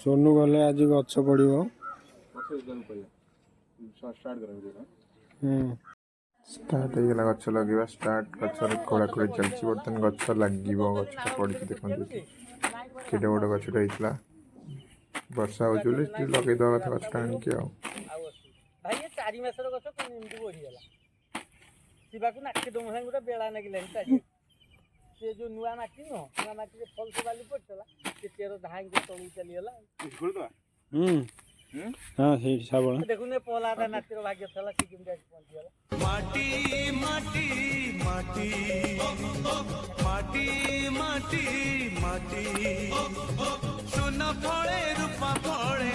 सोनू गले आज गछ पड़ो स्टार्ट हो गछ लगे स्टार्ट गछ खोला खोली चलती बर्तमान गछ लगे गछटा पड़ी देखते केटे बड़ गछटा होता वर्षा हो लगे दवा कथा गछटा आणिक भाई ये 4 मासर गछ कोन एमती बढ़िगला सिबाकू नाके दो मसा गोटे बेला नागिलानी चारि से जो नुआ माटी न नुआ माटी रे फल से बाली पड़तला से तेरो धान के तळू चली गला स्कूल तो हां हे साबळ देखु ने पोलादा नातिर भाग्य थला सिकिम जाय पहुंची गला माटी माटी माटी माटी माटी माटी सोना फळे रूपा फळे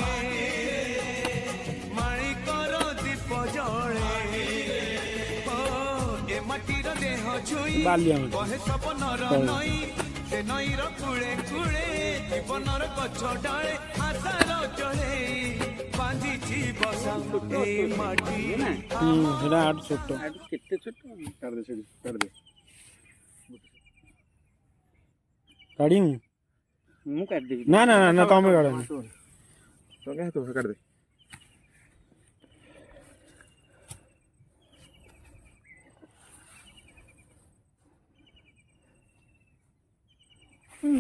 माणी करो दीप जळे ए माटी रो देह छुई बहे सपनर नई से नई रो कुळे कुळे जीवनर गछ डाळे आशार जळे बांधिची बसा ए माटी हेडा आठ छोटो केते छोटो कर दे काढी मु काट देबी ना ना ना तमे काढ तो क्या तो कर दे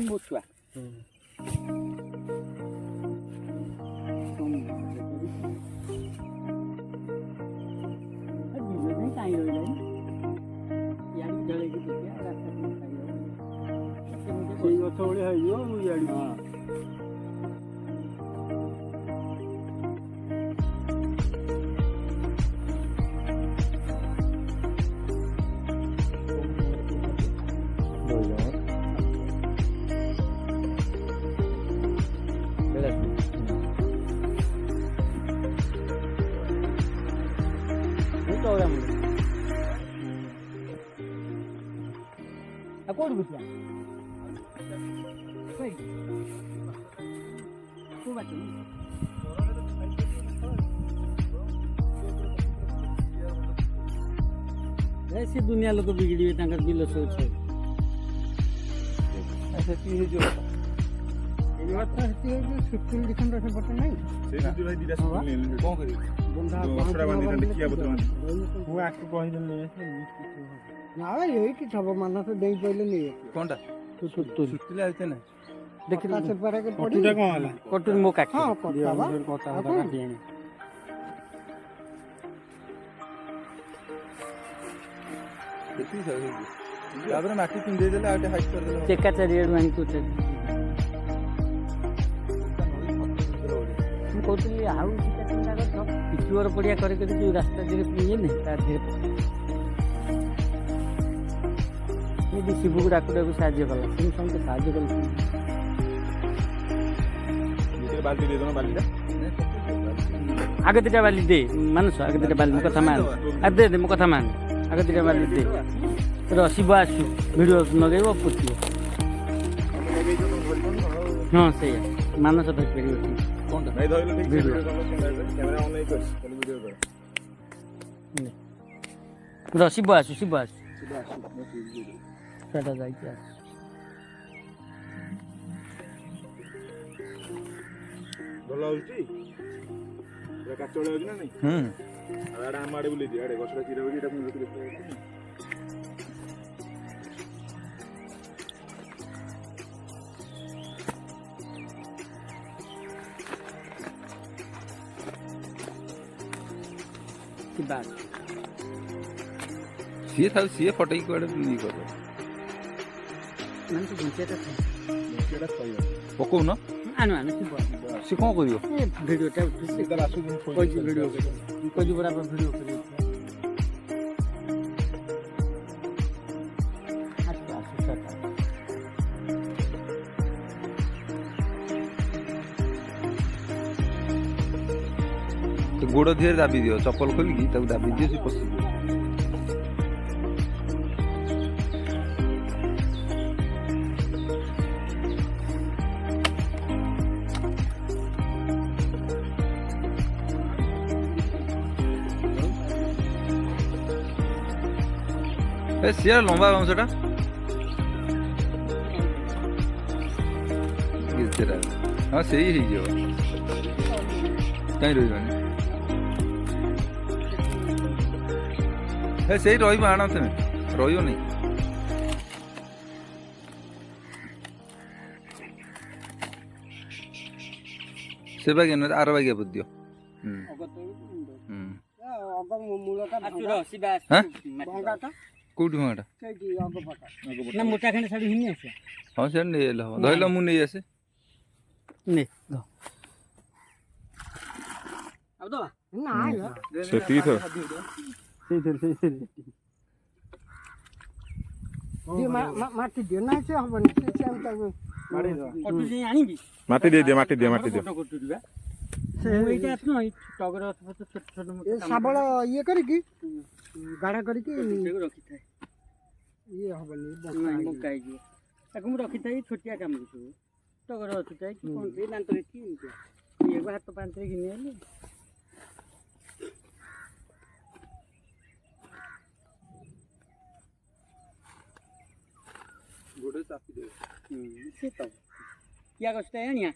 मोछुआ कौन बुझला को बात ऐसी दुनिया लोग बिगड़ी तांकर बिल सोच है ऐसे की जो ये बात है कि सुकुल दिखन रहे पता नहीं से ना भाई दिदा सुकुल ने कोन करी बंदा दूसरा बंदी ने किया बतमान वो आके कहि देले ना यही कि सब मानस देई पहिले नहीं कोनटा तू सुतिला होते ना देख से पर के पड़ी कटुटा कोन हला कटुर मो काट हां कटा काटी आनी देखी सही तापर माटी पिन दे देला आटे हाइट कर देला चेका चारिएड मानी तो कहते आउ पिचुअर पड़िया करके जो रास्ता धीरे ये नहीं तार धीरे ये शिव को डाक साहय कला समझे साहय कल बाल्टी दे दो बाल्टी आगे दुटा बाली दे मानस आगे दुटा बाली कथा मान आ दे दे मो कथा मान आगे दुटा बाली दे र शिव आसु वीडियो नगेबो पुतियो हां सही मानस धर परियो कोनटा नहीं धइलो ठीक वीडियो कैमरा ऑन नहीं कर वीडियो कर र शिव आसु सेटा जाई के भलो होची रे काचोळे होची ना नहीं आडा आमाडे बुली दी आडे गसरा चिरा होची एटा मुझे देखते की बात सीए था सीए फटाई कोडे नहीं करो मन तो घुसेटा केडा सही पको न आनु आनु की बात से कोन करियो ए वीडियो टा इधर आसु दिन कोई वीडियो कोई बराबर वीडियो करियो तो गोड़ धीरे दाबी दियो चप्पल खोलिकी ताकू दाबी दियो से पसी ए सिया लंबा बाउंसटा गिरते रहा हाँ से ही हो कहीं रही है से रही आण तुम रही नहीं से बागे आर बागे बुद्धियो कौटी भाटा ना मोटा खंड साड़ी हिन्नी आसे हाँ से नहीं धरल मु नहीं आसे নে দাও আব দাও না আইলো সেটিই তো দিয়ে মাটি দিও না সে হবে না সে আমি তাকে মারি দাও কত দিন আনিবি মাটি দিয়ে মাটি দিয়ে কত দিবা সে এইটা আছে না টগর ছোট ছোট মোটা শাবল ইয়ে করে কি গাড়া করে কি রখি থাকে ইয়ে হবে না বকাই দিয়ে তাকে মু রখি থাই ছোটিয়া কাম কিছু टगर अच्छे कि कौन से दांत की ये हाथ तो पांच कि नहीं गोड़े चापी दे से तो क्या कष्ट है निया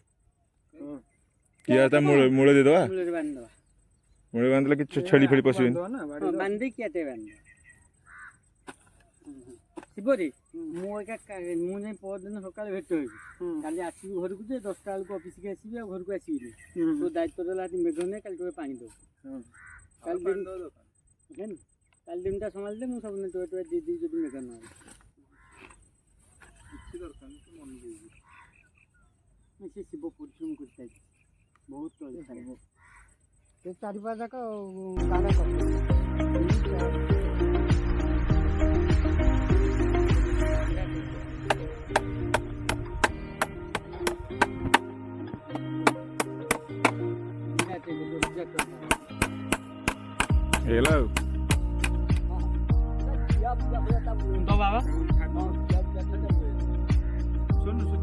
किया था मुड़े दे दो मुड़े बांध दो मुड़े बांधले कि छड़ी फड़ी पशु बांधे क्या ते बांध शिवरी मु एका मु नहीं पहरदिन सकाल भेट हो काली आसबि घर को 10टा बेलू ऑफिस के आसबि आ घर को आसबि तो दायित्व देला मेघ नहीं काल तो पानी दो काल दिन काल दिनटा संभाल दे मु सब ने तो दी दी जदी मेघ न किसी दरकार तो मन देबी से शिव परिश्रम करता बहुत तो ये चारि पाँच का गाना करते हेलो तो बाबा सुन सुन